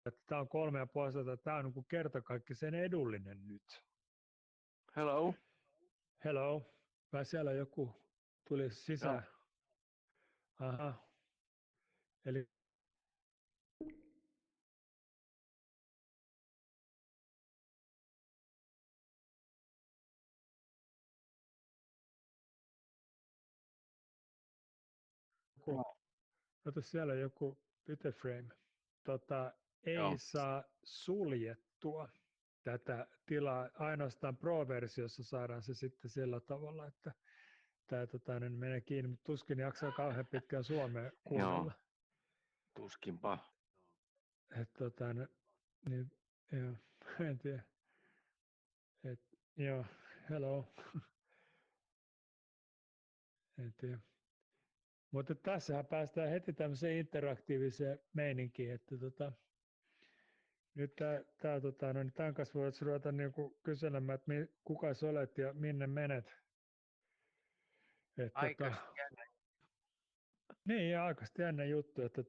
että tämä on 3,5, tämä on niin kertakaikkisen edullinen nyt. Hello. Hello. Vai siellä joku tuli sisään. No. Aha. Eli kato siellä joku Bitframe. Ei Joo. saa suljettua tätä tilaa. Ainoastaan Pro-versiossa saadaan se sitten sillä tavalla, että tämä niin menee kiinni, mutta tuskin jaksaa kauhean pitkään Suomea kuunnella. Joo. Tuskinpa. Niin, joo, en tiedä. Joo, hello. En tiedä. Mutta tässähän päästään heti tämmöiseen interaktiiviseen meininkiin, että nyt tämän kanssa voit ruveta niinku kyselemään, että kuka sä olet ja minne menet. Aika jännä. Niin, ja aika jännä juttu, että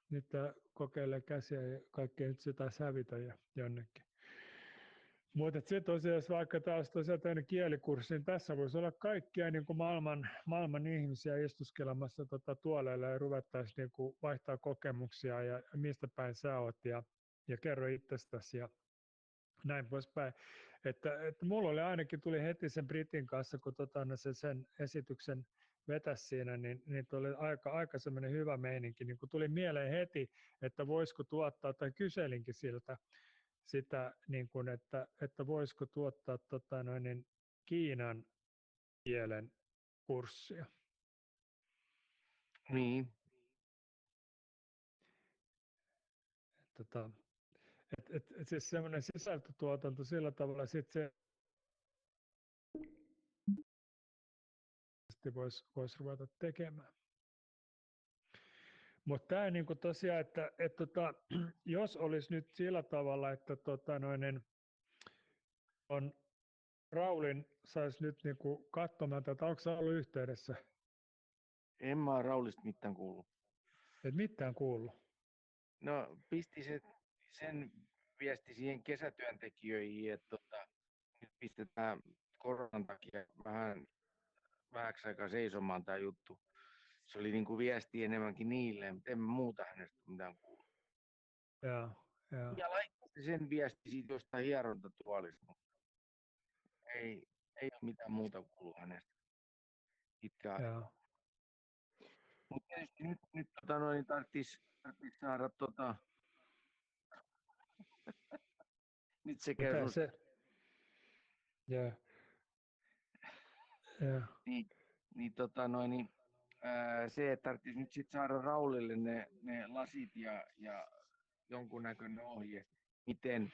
nyt kokeilee käsiä ja kaikkea nyt sitä hävitä ja jonnekin. Mutta sitten tosiaan, jos vaikka taas tosiaan tämmöinen kielikurssi, niin tässä voisi olla kaikkia niin kuin maailman ihmisiä istuskelemassa tuoleilla ja ruvettaisiin niin kuin vaihtaa kokemuksia ja mistä päin sä oot ja kerro itsestäsi ja näin poispäin. Että mulla oli ainakin tuli heti sen Britin kanssa, kun se sen esityksen vetäisi siinä, niin oli aika semmoinen hyvä meininki. Niin kun tuli mieleen heti, että voisiko tuottaa, tai kyselinkin siltä, sitä, niin kuin, että voisiko tuottaa Kiinan kielen kurssia. Niin. Siis semmoinen sisältötuotanto sillä tavalla, sitten se voisi ruveta tekemään. Mutta tämä niinku tosiaan, että jos olisi nyt sillä tavalla, että on Raulin saisi nyt niinku katsomaan tätä, onko se ollut yhteydessä? En mä ole Raulista mitään kuullut. Et mitään kuullut? No pisti sen viesti siihen kesätyöntekijöihin, että nyt pistetään koronan takia vähäksi aikaa seisomaan tämä juttu. Se oli niin kuin viesti enemmänkin niille, mutta en muuta hänestä mitään kuullut. Ja laittoi sen viesti siitä jostain hierontatuolista, mutta ei ole mitään muuta kuullut hänestä pitkään aikaa. Mutta tietysti nyt tarvitsisi saada nyt se käy mitä se? Se, että tarvitsisi nyt sit saada Raulille ne lasit ja jonkunnäköinen ohje, miten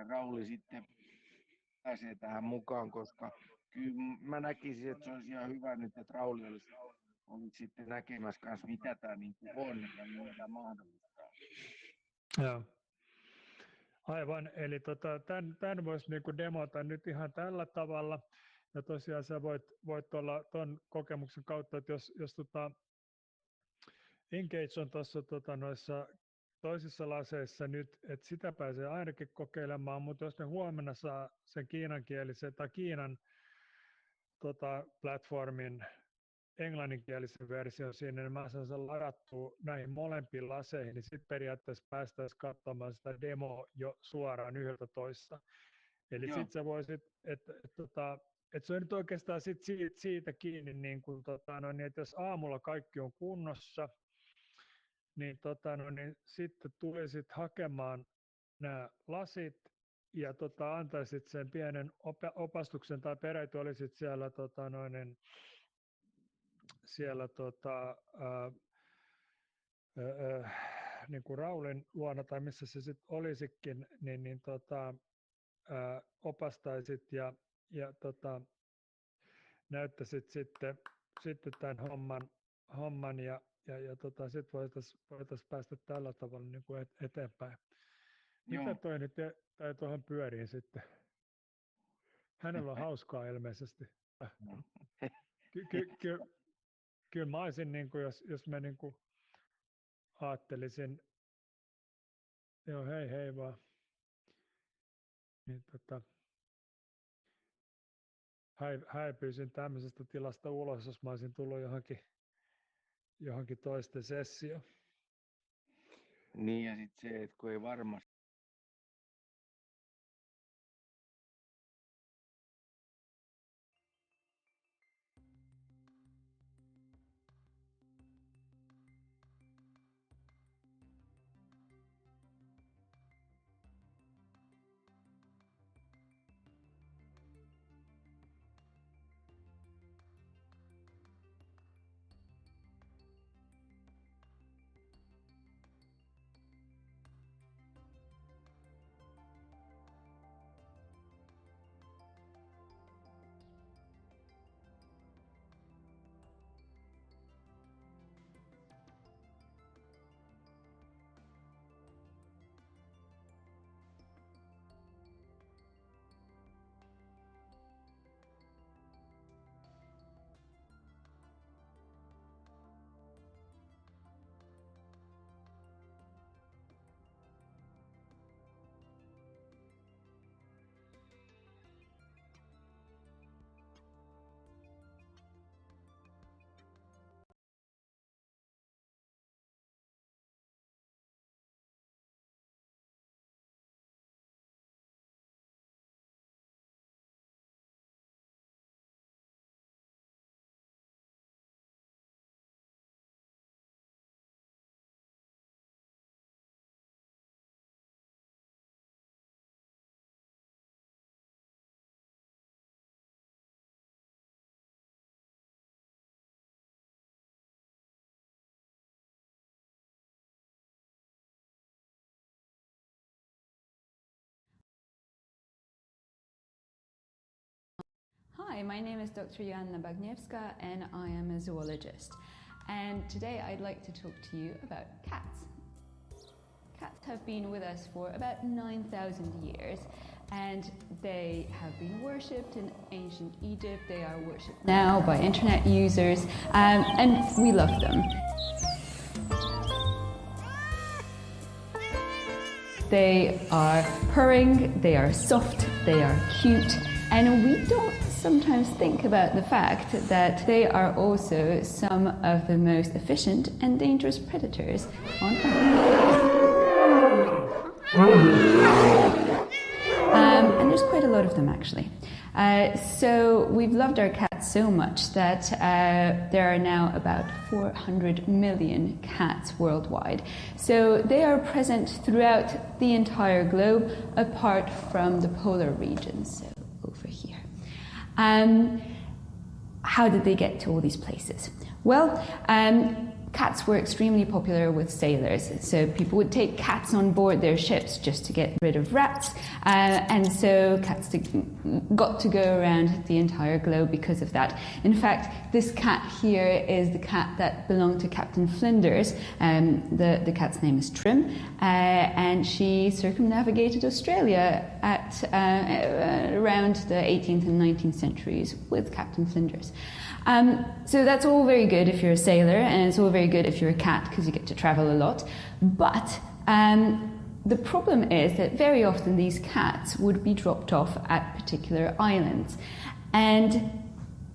Rauli sitten pääsee tähän mukaan, koska kyllä mä näkisin, että se olisi ihan hyvä nyt, että Rauli olisi sitten näkemässä kanssa, mitä tämä niin on ja mitä mahdollistaa. Joo. Aivan, eli tämän voisi niinku demota nyt ihan tällä tavalla. Ja tosiaan sä voit olla tuon kokemuksen kautta, että jos Engage on tuossa noissa toisissa laseissa nyt, että sitä pääsee ainakin kokeilemaan, mutta jos ne huomenna saa sen kiinankielisen tai Kiinan platformin englanninkielisen version sinne, niin mä saan sen ladattua näihin molempiin laseihin, niin sitten periaatteessa päästäisiin katsomaan sitä demoa jo suoraan 11. Eli sitten sä voisit, että se on nyt oikeastaan siitä kiinni, niin kun, että jos aamulla kaikki on kunnossa, niin, niin sitten tulisit hakemaan nämä lasit ja antaisit sen pienen opastuksen tai peräti olisit siellä niin kuin Raulin luona tai missä se sitten olisikin, niin opastaisit ja näyttäisit sitten tämän homman ja sitten voitaisiin päästä tällä tavalla niin kuin eteenpäin. Mitä toi nyt tai tuohon pyöriin sitten? Hänellä on hauskaa ilmeisesti. Kyllä mä olisin, niin kuin, jos mä niin kuin ajattelisin Joo, hei vaan. Niin, häipyisin tämmöisestä tilasta ulos, jos mä olisin tullut johonkin toisten sessioon. Niin ja sitten se, että kun ei varmasti Hi, my name is Dr. Joanna Bagniewska and I am a zoologist. And today I'd like to talk to you about cats. Cats have been with us for about 9,000 years and they have been worshipped in ancient Egypt. They are worshipped now by internet users and we love them. They are purring, they are soft, they are cute, and we don't sometimes think about the fact that they are also some of the most efficient and dangerous predators on Earth. And there's quite a lot of them actually. So we've loved our cats so much that there are now about 400 million cats worldwide. So they are present throughout the entire globe apart from the polar regions, so over here. How did they get to all these places? Well, cats were extremely popular with sailors, so people would take cats on board their ships just to get rid of rats, and so cats got to go around the entire globe because of that. In fact, this cat here is the cat that belonged to Captain Flinders. The cat's name is Trim, and she circumnavigated Australia at around the 18th and 19th centuries with Captain Flinders. So that's all very good if you're a sailor, and it's all very good if you're a cat because you get to travel a lot. But the problem is that very often these cats would be dropped off at particular islands, and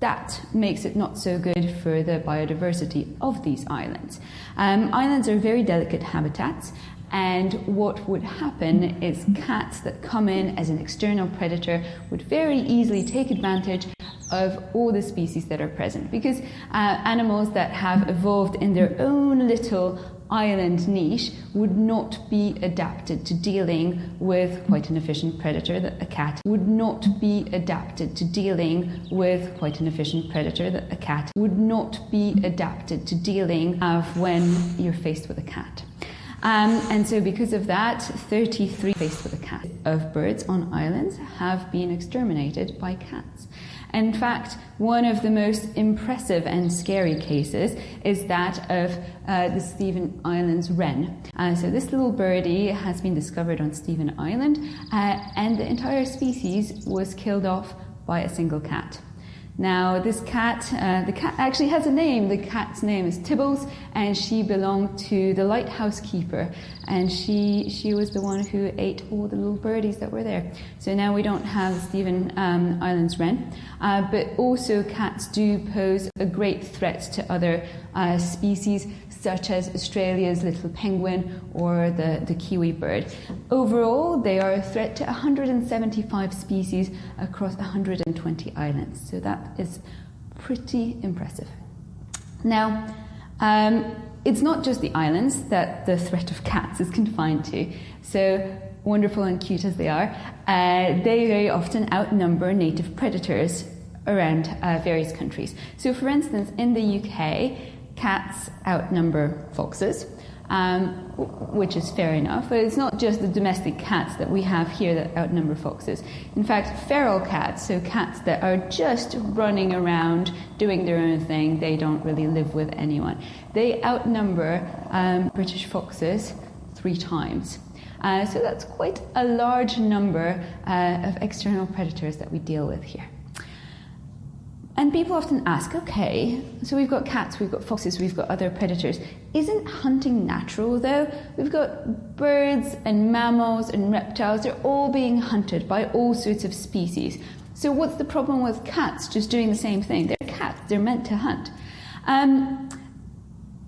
that makes it not so good for the biodiversity of these islands. Islands are very delicate habitats, and what would happen is cats that come in as an external predator would very easily take advantage of all the species that are present, because animals that have evolved in their own little island niche would not be adapted to dealing with quite an efficient predator that a cat would not be adapted to dealing with quite an efficient predator that a cat would not be adapted to dealing with when you're faced with a cat. And so because of that, 33 faced with a cat of birds on islands have been exterminated by cats. In fact, one of the most impressive and scary cases is that of the Stephen Island's wren. So this little birdie has been discovered on Stephen Island, and the entire species was killed off by a single cat. Now, this cat, the cat actually has a name. The cat's name is Tibbles, and she belonged to the lighthouse keeper. And she was the one who ate all the little birdies that were there. So now we don't have Stephen Island's wren. But also cats do pose a great threat to other species, such as Australia's little penguin or the kiwi bird. Overall, they are a threat to 175 species across 120 islands. So that is pretty impressive. Now, it's not just the islands that the threat of cats is confined to. So wonderful and cute as they are, they very often outnumber native predators around various countries. So for instance, in the UK, cats outnumber foxes, which is fair enough, but it's not just the domestic cats that we have here that outnumber foxes. In fact, feral cats, so cats that are just running around doing their own thing, they don't really live with anyone, they outnumber British foxes 3 times. So that's quite a large number of external predators that we deal with here. And people often ask, okay, so we've got cats, we've got foxes, we've got other predators. Isn't hunting natural though? We've got birds and mammals and reptiles, they're all being hunted by all sorts of species. So what's the problem with cats just doing the same thing? They're cats, they're meant to hunt.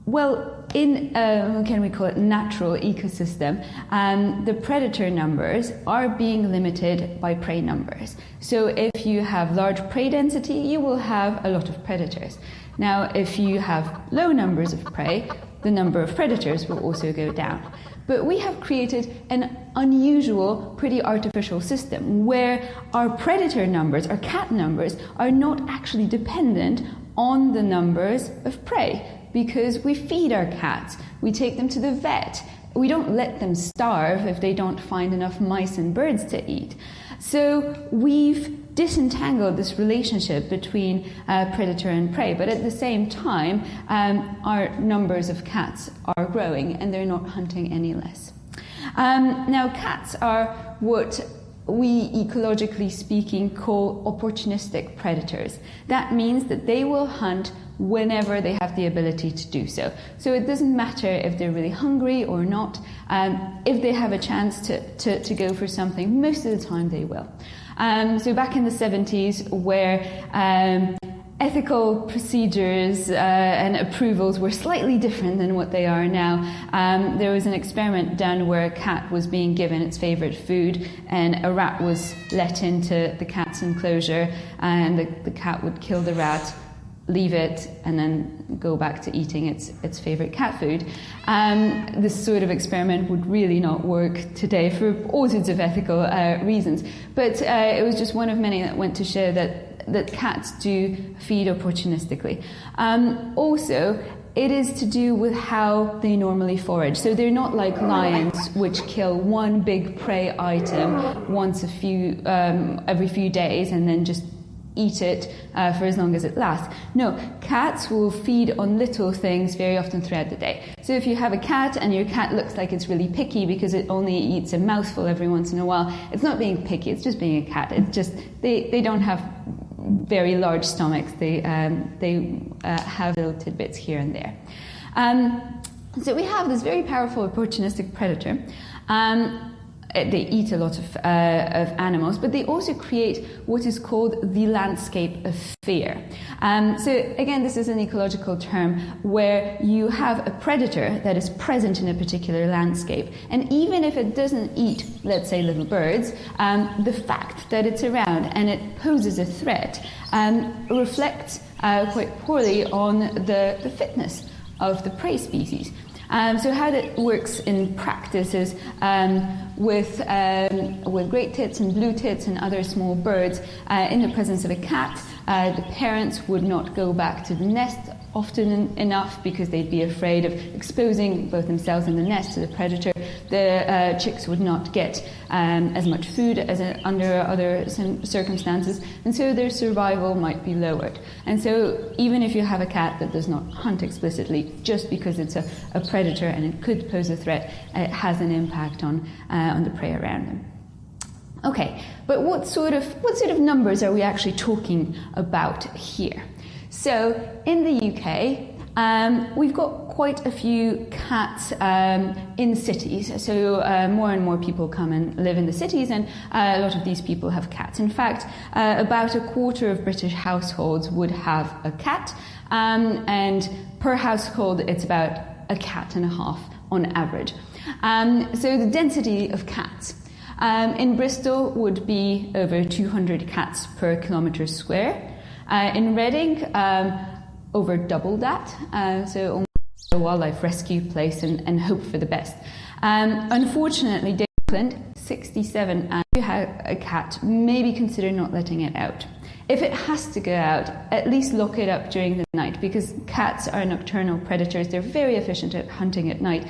Well, in, can we call it natural ecosystem, the predator numbers are being limited by prey numbers. So if you have large prey density, you will have a lot of predators. Now, if you have low numbers of prey, the number of predators will also go down. But we have created an unusual, pretty artificial system where our predator numbers, our cat numbers, are not actually dependent on the numbers of prey. Because we feed our cats, we take them to the vet, we don't let them starve if they don't find enough mice and birds to eat. So we've disentangled this relationship between predator and prey, but at the same time, our numbers of cats are growing and they're not hunting any less. Now, cats are what we, ecologically speaking, call opportunistic predators. That means that they will hunt whenever they have the ability to do so. So it doesn't matter if they're really hungry or not. If they have a chance to go for something, most of the time they will. So back in the 70s, where ethical procedures and approvals were slightly different than what they are now, there was an experiment done where a cat was being given its favorite food and a rat was let into the cat's enclosure, and the cat would kill the rat, leave it, and then go back to eating its favorite cat food. This sort of experiment would really not work today for all sorts of ethical reasons, but it was just one of many that went to show that cats do feed opportunistically. Also, it is to do with how they normally forage. So they're not like lions, which kill one big prey item once every few days and then just eat it for as long as it lasts. No, cats will feed on little things very often throughout the day. So if you have a cat and your cat looks like it's really picky because it only eats a mouthful every once in a while, it's not being picky, it's just being a cat. It's just, they don't have very large stomachs. They have little tidbits here and there. So we have this very powerful opportunistic predator. They eat a lot of animals, but they also create what is called the landscape of fear. So again, this is an ecological term where you have a predator that is present in a particular landscape. And even if it doesn't eat, let's say, little birds, the fact that it's around and it poses a threat reflects quite poorly on the fitness of the prey species. So how that works in practice is with great tits and blue tits and other small birds, in the presence of a cat, the parents would not go back to the nest often enough because they'd be afraid of exposing both themselves and the nest to the predator. The chicks would not get as much food as under other circumstances, and so their survival might be lowered. And so even if you have a cat that does not hunt explicitly, just because it's a predator and it could pose a threat, it has an impact on the prey around them. Okay, but what sort of numbers are we actually talking about here? So in the UK, we've got quite a few cats in cities. So more and more people come and live in the cities, and a lot of these people have cats. In fact, about a quarter of British households would have a cat, and per household, it's about a cat and a half on average. So the density of cats in Bristol would be over 200 cats per kilometre square. In Reading, over double that, so almost a wildlife rescue place and hope for the best. Unfortunately, Auckland, 67, and if you have a cat, maybe consider not letting it out. If it has to go out, at least lock it up during the night, because cats are nocturnal predators. They're very efficient at hunting at night.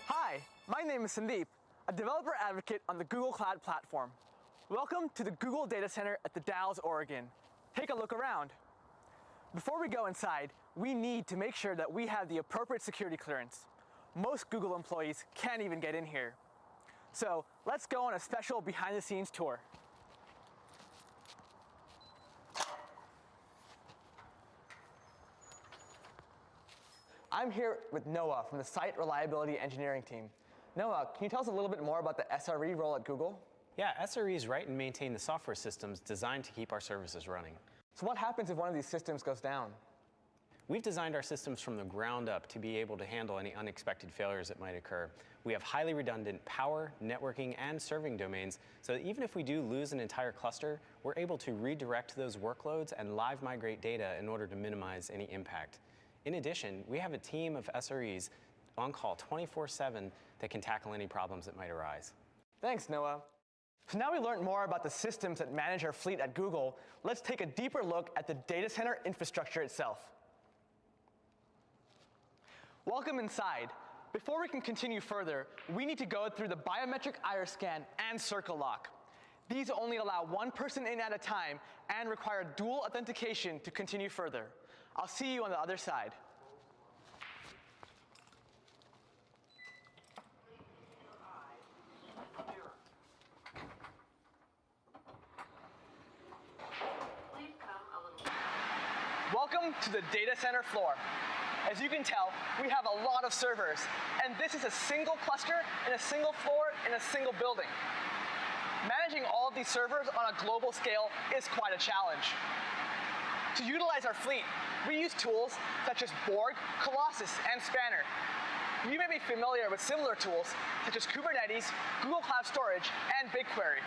Hi, my name is Sandeep, a developer advocate on the Google Cloud Platform. Welcome to the Google Data Center at the Dalles, Oregon. Take a look around. Before we go inside, we need to make sure that we have the appropriate security clearance. Most Google employees can't even get in here. So let's go on a special behind-the-scenes tour. I'm here with Noah from the Site Reliability Engineering team. Noah, can you tell us a little bit more about the SRE role at Google? Yeah, SREs write and maintain the software systems designed to keep our services running. So what happens if one of these systems goes down? We've designed our systems from the ground up to be able to handle any unexpected failures that might occur. We have highly redundant power, networking, and serving domains, so that even if we do lose an entire cluster, we're able to redirect those workloads and live migrate data in order to minimize any impact. In addition, we have a team of SREs on call 24/7 that can tackle any problems that might arise. Thanks, Noah. So now we learned more about the systems that manage our fleet at Google. Let's take a deeper look at the data center infrastructure itself. Welcome inside. Before we can continue further, we need to go through the biometric iris scan and circle lock. These only allow one person in at a time and require dual authentication to continue further. I'll see you on the other side. Welcome to the data center floor. As you can tell, we have a lot of servers, and this is a single cluster in a single floor in a single building. Managing all of these servers on a global scale is quite a challenge. To utilize our fleet, we use tools such as Borg, Colossus, and Spanner. You may be familiar with similar tools such as Kubernetes, Google Cloud Storage, and BigQuery.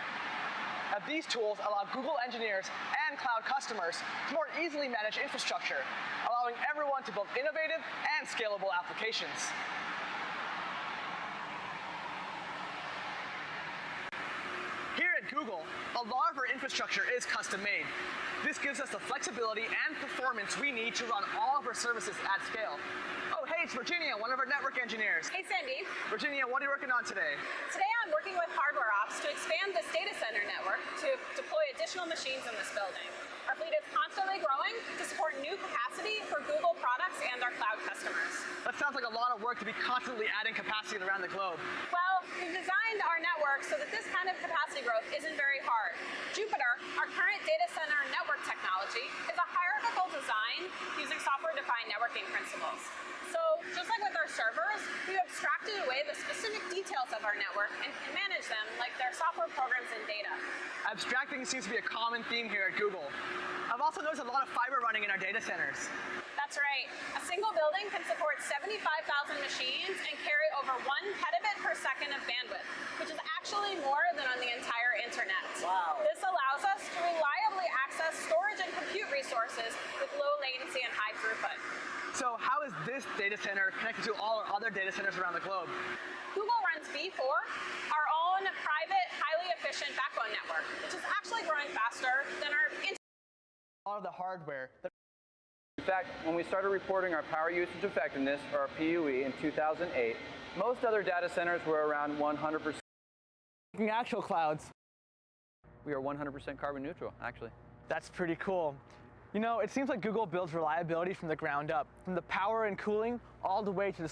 Now, these tools allow Google engineers and cloud customers to more easily manage infrastructure, allowing everyone to build innovative and scalable applications. Here at Google, a lot of our infrastructure is custom-made. This gives us the flexibility and performance we need to run all of our services at scale. Oh, hey, it's Virginia, one of our network engineers. Hey, Sandy. Virginia, what are you working on today? Today I'm working with hardware ops to expand this data center network to deploy additional machines in this building. Our fleet is constantly growing to support new capacity for Google products and our cloud customers. That sounds like a lot of work to be constantly adding capacity around the globe. Well, we've designed our network so that this kind of capacity growth isn't very hard. Jupyter, our current data center network technology, is a hierarchical design using software-defined networking principles. So just like with our servers, we've abstracted away the specific details of our network and can manage them like they're software programs and data. Abstracting seems to be a common theme here at Google. I've also noticed a lot of fiber running in our data centers. That's right. A single building can support 75,000 machines and carry over 1 petabit per second of bandwidth, which is actually more than on the entire internet. Wow. This allows us to reliably access storage and compute resources with low latency and high throughput. So how is this data center connected to all our other data centers around the globe? Google runs V4, our own private, highly efficient backbone network, which is actually growing faster than our All of the hardware. In fact, when we started reporting our power usage effectiveness, or our PUE, in 2008, most other data centers were around 100%. Looking at actual clouds. We are 100% carbon neutral, actually. That's pretty cool. You know, it seems like Google builds reliability from the ground up, from the power and cooling all the way to the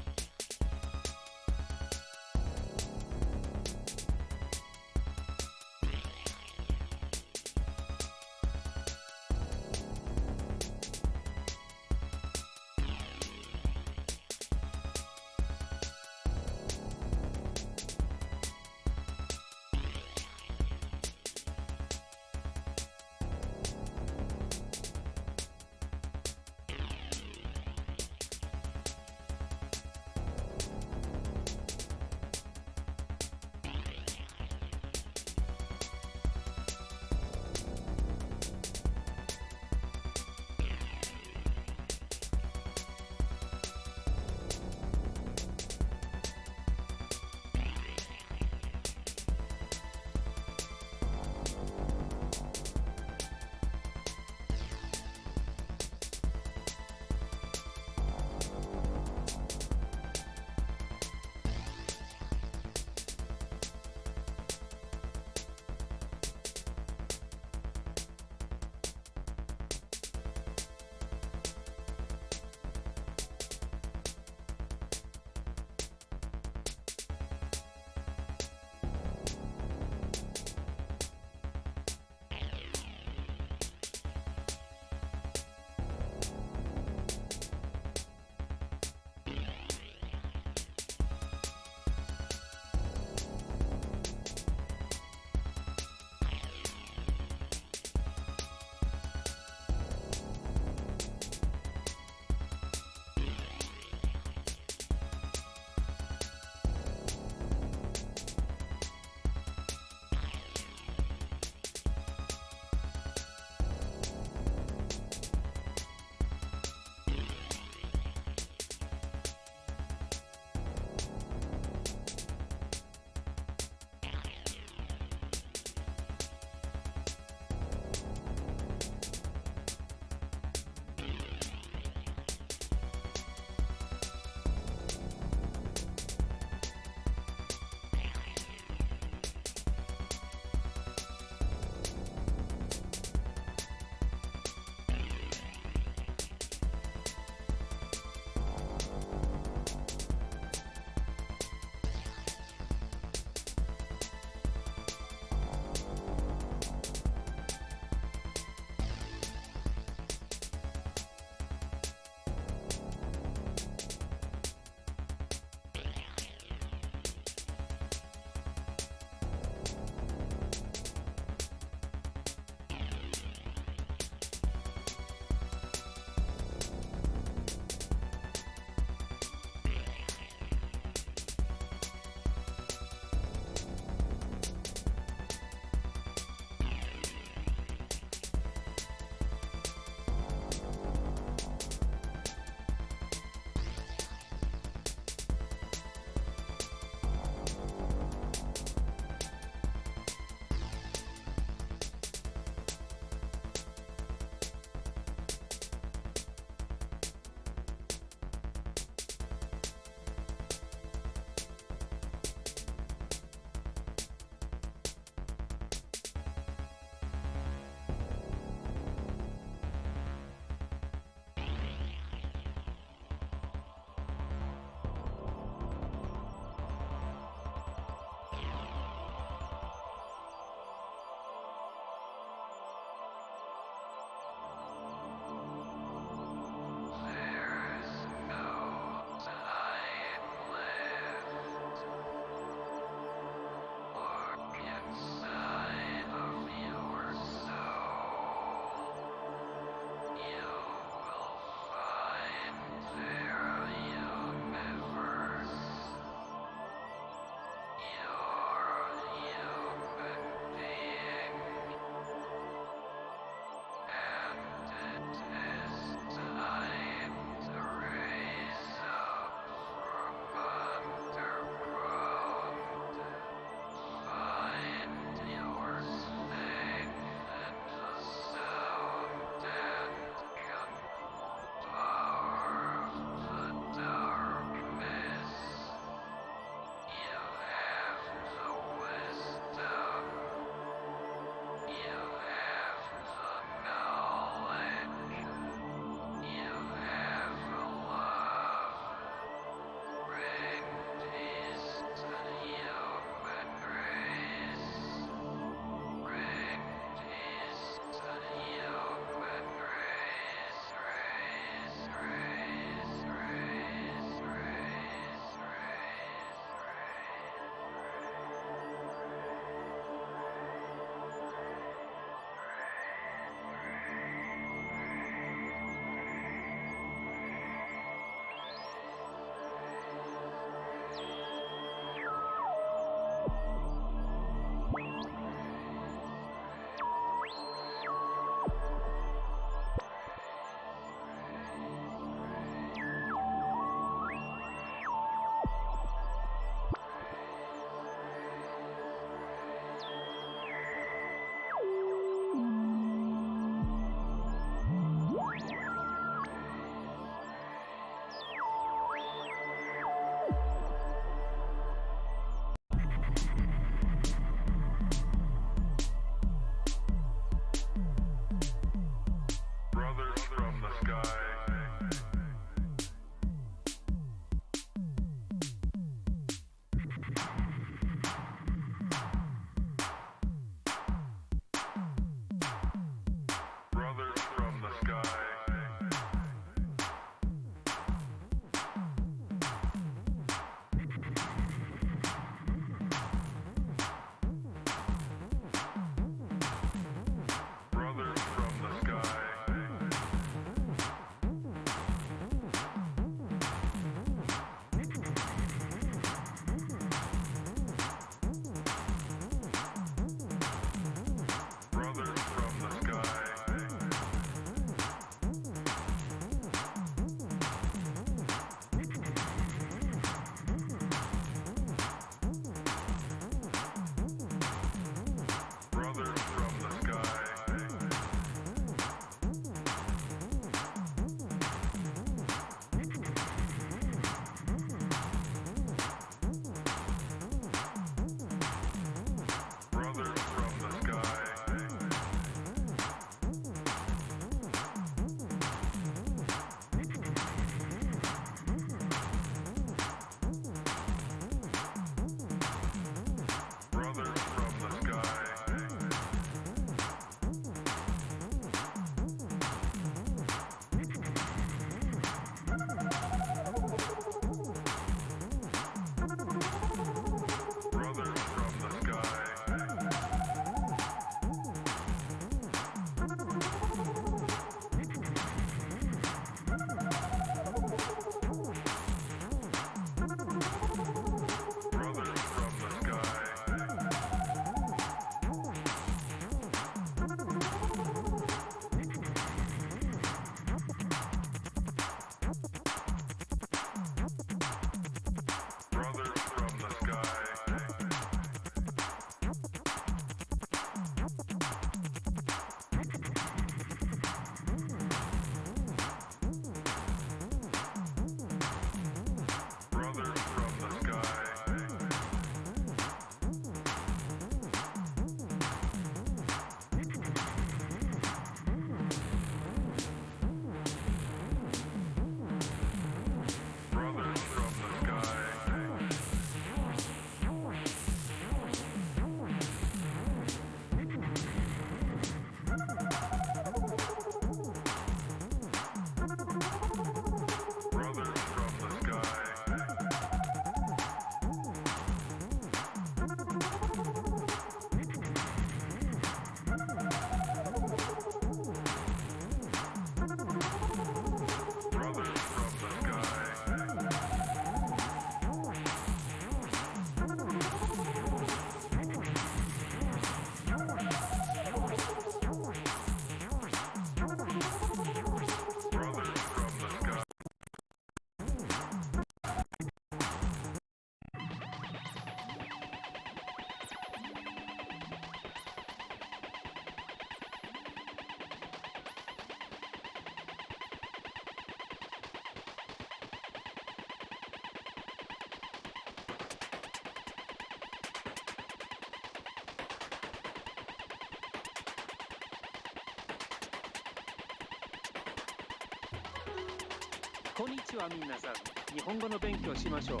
Konnichiwa minasan. Nihongo no benkyou shimashou.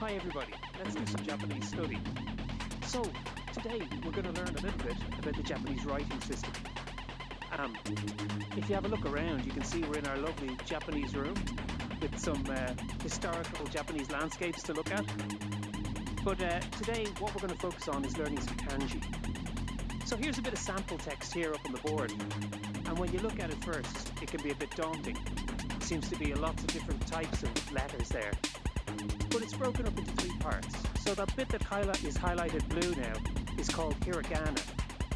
Hi everybody, let's do some Japanese study. So, today we're going to learn a little bit about the Japanese writing system. If you have a look around, you can see we're in our lovely Japanese room with some historical Japanese landscapes to look at. But today what we're going to focus on is learning some kanji. So here's a bit of sample text here up on the board. And when you look at it first, it can be a bit daunting. There seems to be lots of different types of letters there. But it's broken up into 3 parts. So that bit that is highlighted blue now is called hiragana.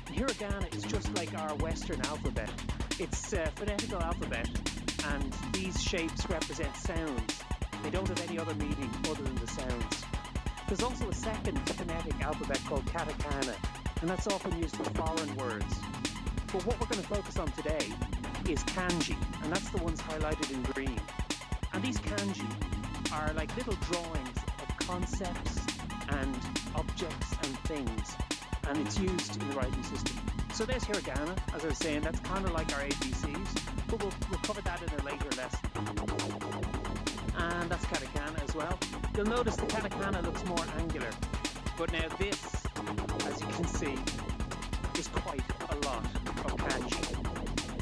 And hiragana is just like our Western alphabet. It's a phonetical alphabet, and these shapes represent sounds. They don't have any other meaning other than the sounds. There's also a second phonetic alphabet called katakana, and that's often used for foreign words. But what we're going to focus on today is kanji, and that's the ones highlighted in green. And these kanji are like little drawings of concepts and objects and things, and it's used in the writing system. So there's hiragana, as I was saying, that's kind of like our ABCs, but we'll cover that in a later lesson. And that's katakana as well. You'll notice the katakana looks more angular, but now this, as you can see, is quite a lot of kanji.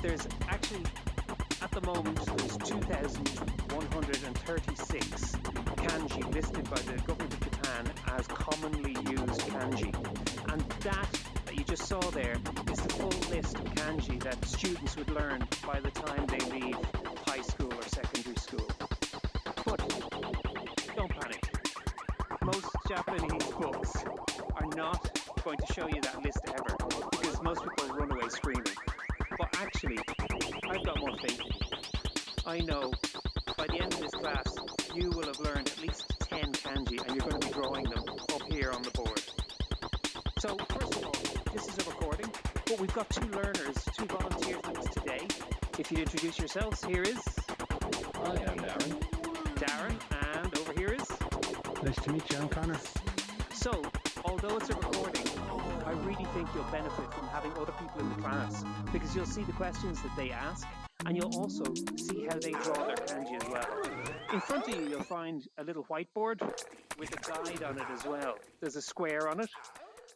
There's actually, at the moment, there's 2,136 kanji listed by the government of Japan as commonly used kanji. And that you just saw there is the full list of kanji that students would learn by the time they leave high school or secondary school. But don't panic. Most Japanese books are not going to show you that list ever, because most people run away screaming. But actually, I've got more faith in you. I know by the end of this class, you will have learned at least 10 kanji, and you're going to be drawing them up here on the board. So, first of all, this is a recording, but we've got 2 learners, 2 volunteers with us today. If you'd introduce yourselves, here is... Hi, I'm Darren. Darren, and over here is... Nice to meet you, I'm Connor. So, although it's a recording, I really think you'll benefit from having other people in the class, because you'll see the questions that they ask, and you'll also see how they draw their kanji as well. In front of you, you'll find a little whiteboard with a guide on it as well. There's a square on it,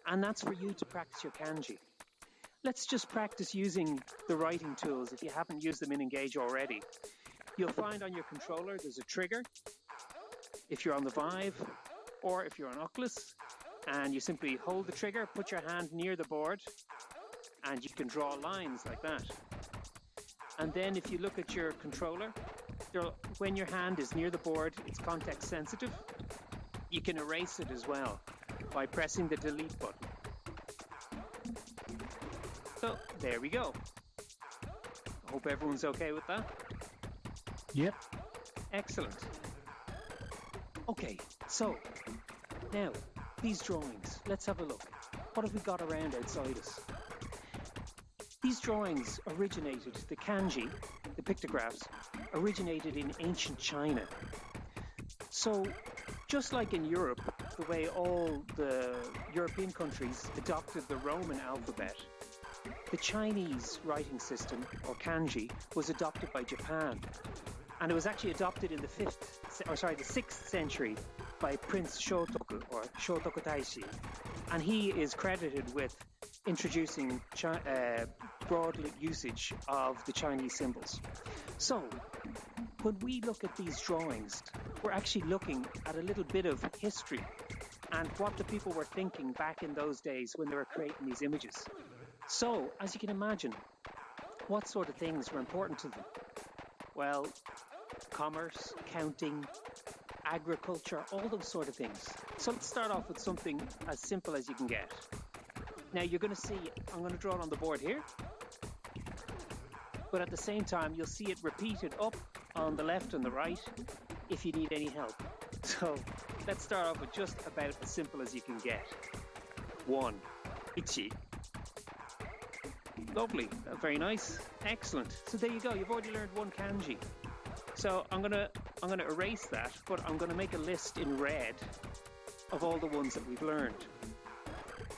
and that's for you to practice your kanji. Let's just practice using the writing tools if you haven't used them in Engage already. You'll find on your controller there's a trigger if you're on the Vive, or if you're on Oculus, and you simply hold the trigger, put your hand near the board, and you can draw lines like that. And then if you look at your controller, when your hand is near the board, it's context sensitive. You can erase it as well by pressing the delete button. So there we go. I hope everyone's okay with that. Yep. Excellent. Okay, so now these drawings, let's have a look. What have we got around outside us? These drawings originated, the kanji, the pictographs, originated in ancient China. So just like in Europe, the way all the European countries adopted the Roman alphabet, the Chinese writing system, or kanji, was adopted by Japan. And it was actually adopted in the 6th century by Prince Shotoku, or Shotoku Taishi. And he is credited with introducing broad usage of the Chinese symbols. So, when we look at these drawings, we're actually looking at a little bit of history and what the people were thinking back in those days when they were creating these images. So, as you can imagine, what sort of things were important to them? Well, commerce, counting, agriculture, all those sort of things. So let's start off with something as simple as you can get. Now you're going to see, I'm going to draw it on the board here, but at the same time you'll see it repeated up on the left and the right if you need any help. So let's start off with just about as simple as you can get. 1, ichi. Lovely, very nice, excellent. So there you go, you've already learned 1 kanji. So I'm gonna erase that, but I'm gonna make a list in red of all the ones that we've learned.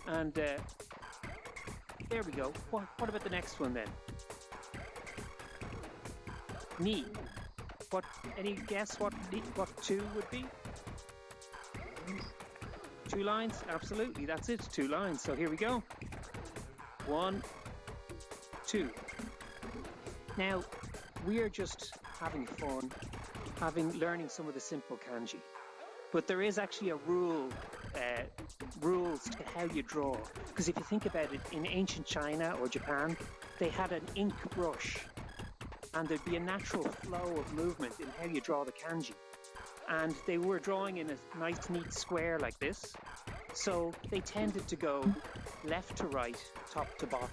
And there we go. What about the next one then? Ni. What? Any guess what 2 would be? 2 lines? Absolutely, that's it. 2 lines. So here we go. 1, 2. Now, we are just having fun, learning some of the simple kanji. But there is actually a rules to how you draw. Because if you think about it, in ancient China or Japan, they had an ink brush, and there'd be a natural flow of movement in how you draw the kanji. And they were drawing in a nice, neat square like this. So they tended to go left to right, top to bottom.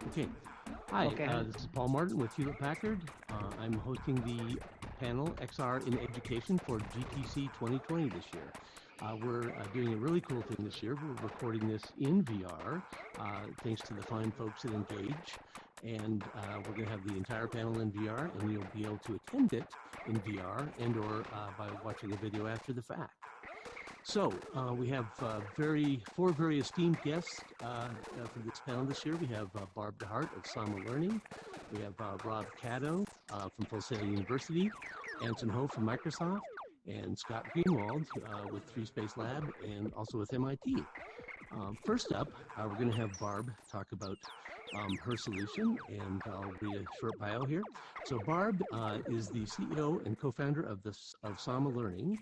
Okay. Hi, Okay. This is Paul Martin with Hewlett Packard. I'm hosting the panel XR in Education for GTC 2020 this year. We're doing a really cool thing this year. We're recording this in VR, thanks to the fine folks at Engage. And we're going to have the entire panel in VR, and you'll be able to attend it in VR and or by watching a video after the fact. So we have four very esteemed guests for this panel this year. We have Barb DeHart of Sama Learning. We have Rob Caddo from Full Sail University, Anson Ho from Microsoft, and Scott Greenwald with Free Space Lab and also with MIT. First up, we're going to have Barb talk about her solution, and I'll read a short bio here. So Barb is the CEO and co-founder of Sama Learning.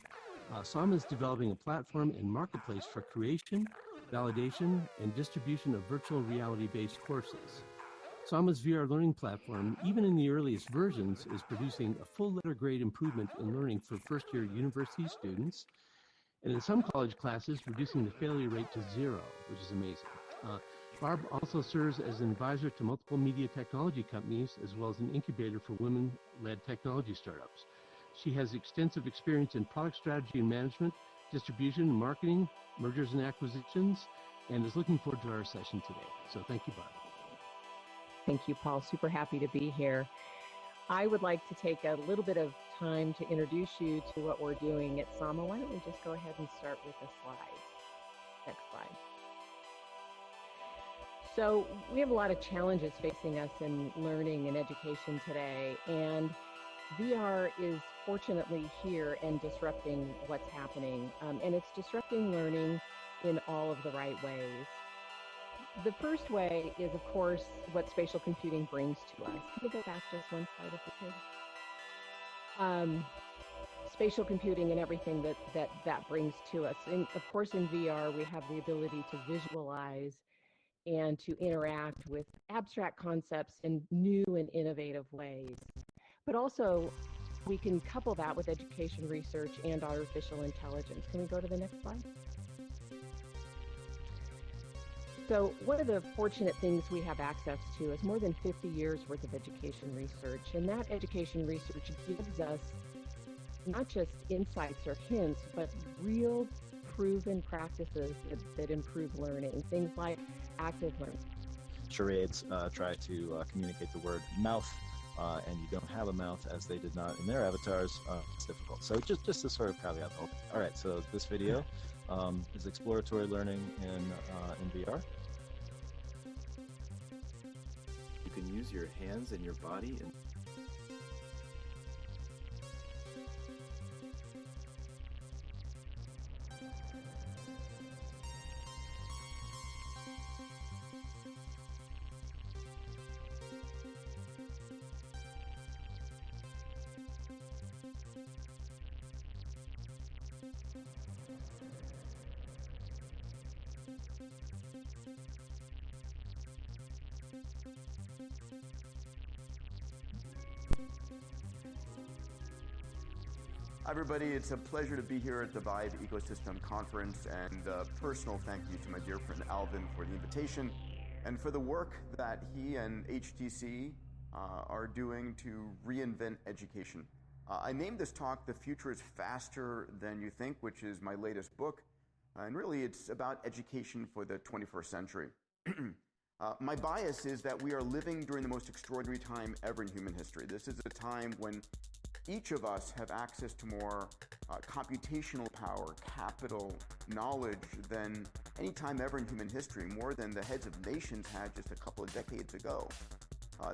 Sama is developing a platform and marketplace for creation, validation, and distribution of virtual reality-based courses. Sama's VR learning platform, even in the earliest versions, is producing a full letter grade improvement in learning for first-year university students, and in some college classes, reducing the failure rate to 0, which is amazing. Barb also serves as an advisor to multiple media technology companies, as well as an incubator for women-led technology startups. She has extensive experience in product strategy and management, distribution and marketing, mergers and acquisitions, and is looking forward to our session today. So thank you, Barb. Thank you, Paul. Super happy to be here. I would like to take a little bit of time to introduce you to what we're doing at Sama. Why don't we just go ahead and start with the slides. Next slide. So we have a lot of challenges facing us in learning and education today, and VR is fortunately here and disrupting what's happening, and it's disrupting learning in all of the right ways. The first way is, of course, what spatial computing brings to us. Can we go back just one slide if we could? Spatial computing and everything that brings to us. And of course, in VR, we have the ability to visualize and to interact with abstract concepts in new and innovative ways. But also, we can couple that with education research and artificial intelligence. Can we go to the next slide? So one of the fortunate things we have access to is more than 50 years worth of education research. And that education research gives us not just insights or hints, but real proven practices that improve learning. Things like active learning. Charades try to communicate the word mouth, and you don't have a mouth as they did not in their avatars. It's difficult. So just to sort of caveat the whole thing. All right, so this video is exploratory learning in VR. You can use your hands and your body and Hi everybody, it's a pleasure to be here at the Vibe Ecosystem Conference, and a personal thank you to my dear friend Alvin for the invitation and for the work that he and HTC are doing to reinvent education. I named this talk "The Future is Faster Than You Think," which is my latest book, and really it's about education for the 21st century. My bias is that we are living during the most extraordinary time ever in human history. This is a time when each of us have access to more computational power, capital, knowledge than any time ever in human history, more than the heads of nations had just a couple of decades ago.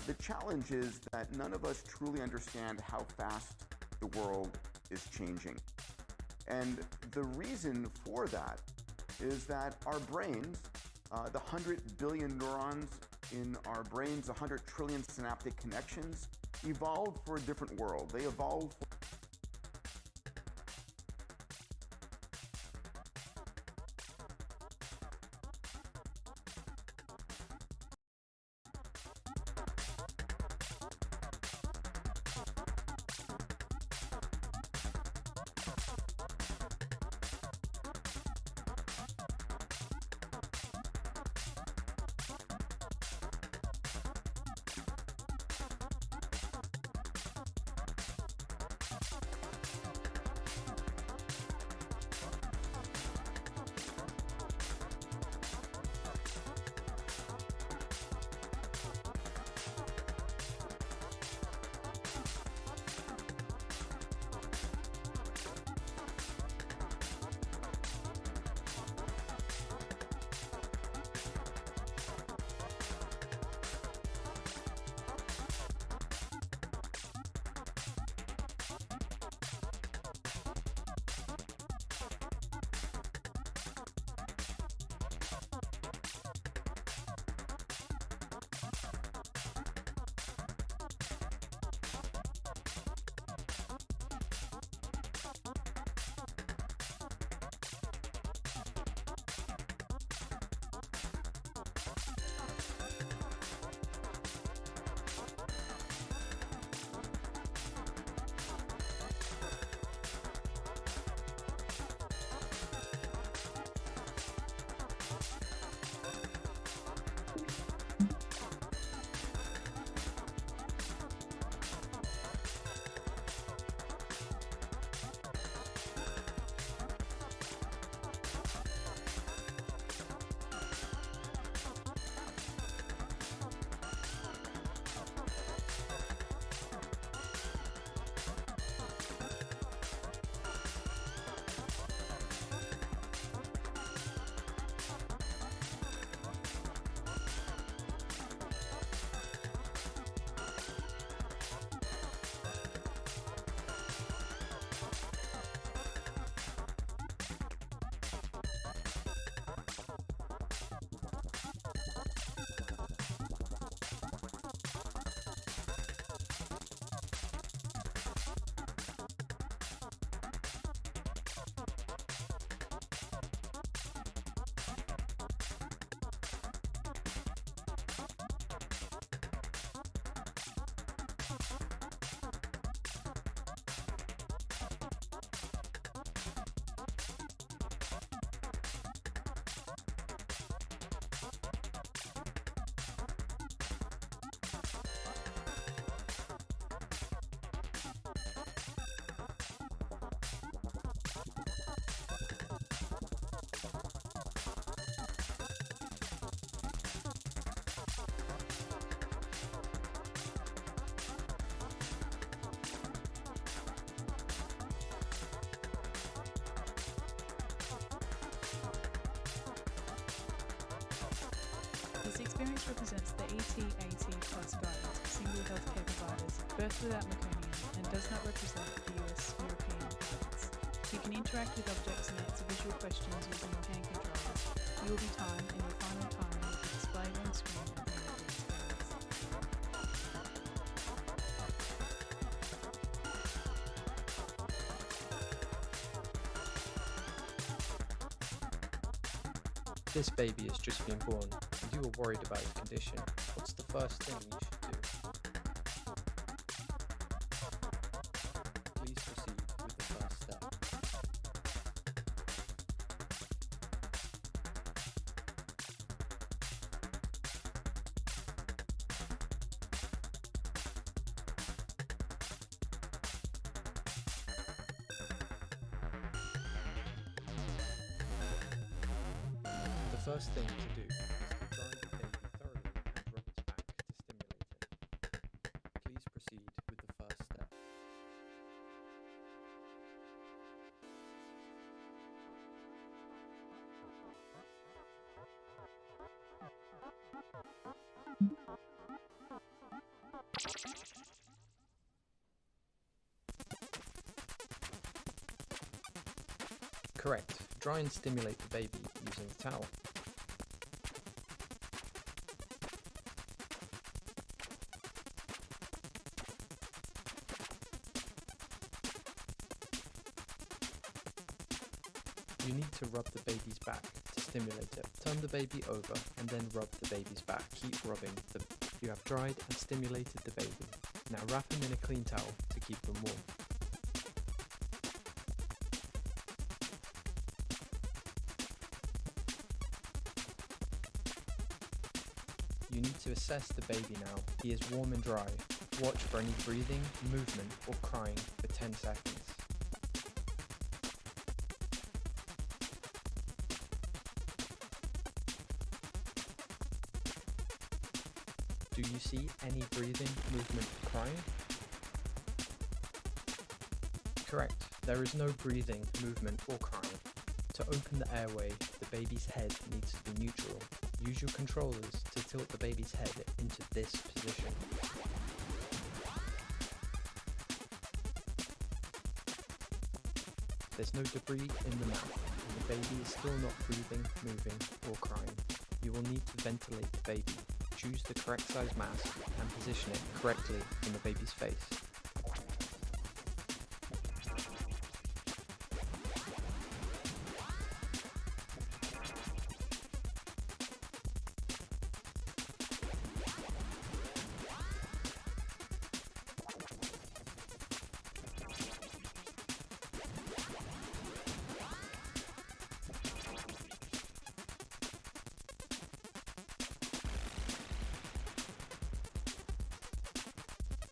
The challenge is that none of us truly understand how fast the world is changing. And the reason for that is that our brains, the 100 billion neurons in our brains, 100 trillion synaptic connections, evolved for a different world. They evolved for This experience represents the ET80 Plus guidance for single healthcare providers, birthed without meconium, and does not represent the US-European guidance. You can interact with objects and answer visual questions using your hand controls. You will be timed, and your final time will be displayed on screen at the end of the experience. this baby has just been born and you are worried about his condition, what's the first thing you should do? Please proceed with the first step. The first thing to do is to dry the baby thoroughly and rub its back to stimulate it. Please proceed with the first step. Correct. Dry and stimulate the baby using a towel. You need to rub the baby's back to stimulate it. Turn the baby over and then rub the baby's back. Keep rubbing. You have dried and stimulated the baby. Now wrap him in a clean towel to keep him warm. You need to assess the baby now. He is warm and dry. Watch for any breathing, movement, or crying for 10 seconds. Do you see any breathing, movement, or crying? Correct. There is no breathing, movement, or crying. To open the airway, the baby's head needs to be neutral. Use your controllers to tilt the baby's head into this position. There's no debris in the mouth, and the baby is still not breathing, moving, or crying. You will need to ventilate the baby. Choose the correct size mask and position it correctly in the baby's face.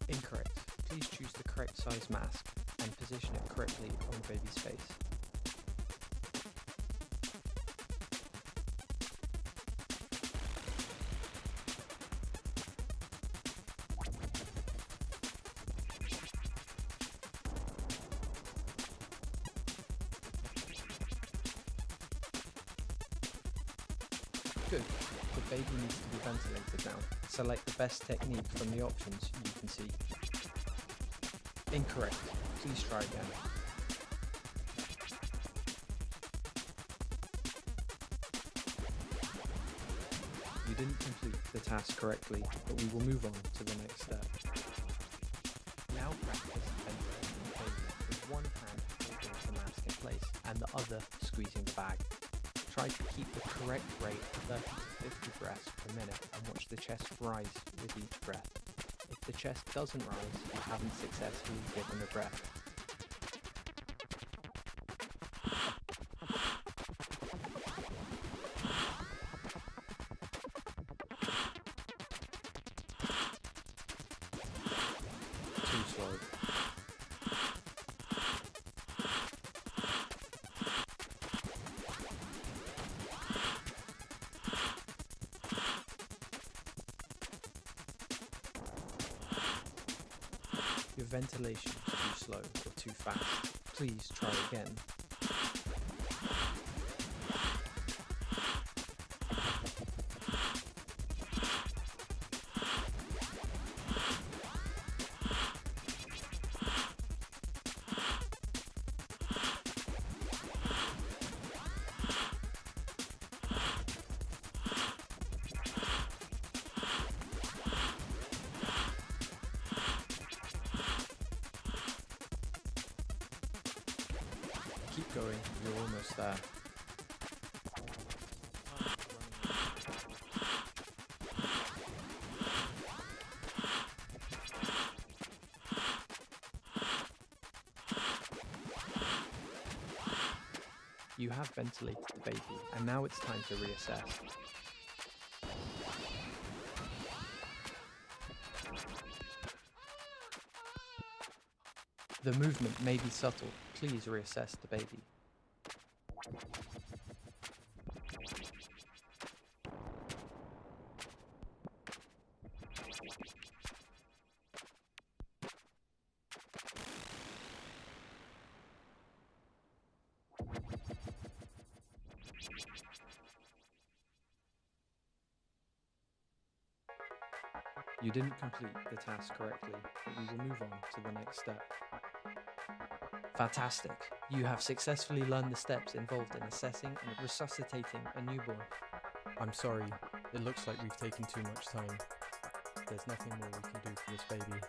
Incorrect. Please choose the correct size mask and position it correctly on the baby's face. Good. The baby needs to be ventilated now. Select the best technique from the options you can see. Incorrect. Please try again. You didn't complete the task correctly, but we will move on to the next step. Now practice ventilating the baby with one hand holding the mask in place and the other squeezing the bag. Try to keep the correct rate of 30 to 50 breaths per minute and watch the chest rise with each breath. If the chest doesn't rise, you haven't successfully given a breath. Too slow. Your ventilation is too slow or too fast. Please try again. Keep going, you're almost there. You have ventilated the baby, and now it's time to reassess. The movement may be subtle. Please reassess the baby. You didn't complete the task correctly, but we will move on to the next step. Fantastic! You have successfully learned the steps involved in assessing and resuscitating a newborn. I'm sorry, it looks like we've taken too much time. There's nothing more we can do for this baby.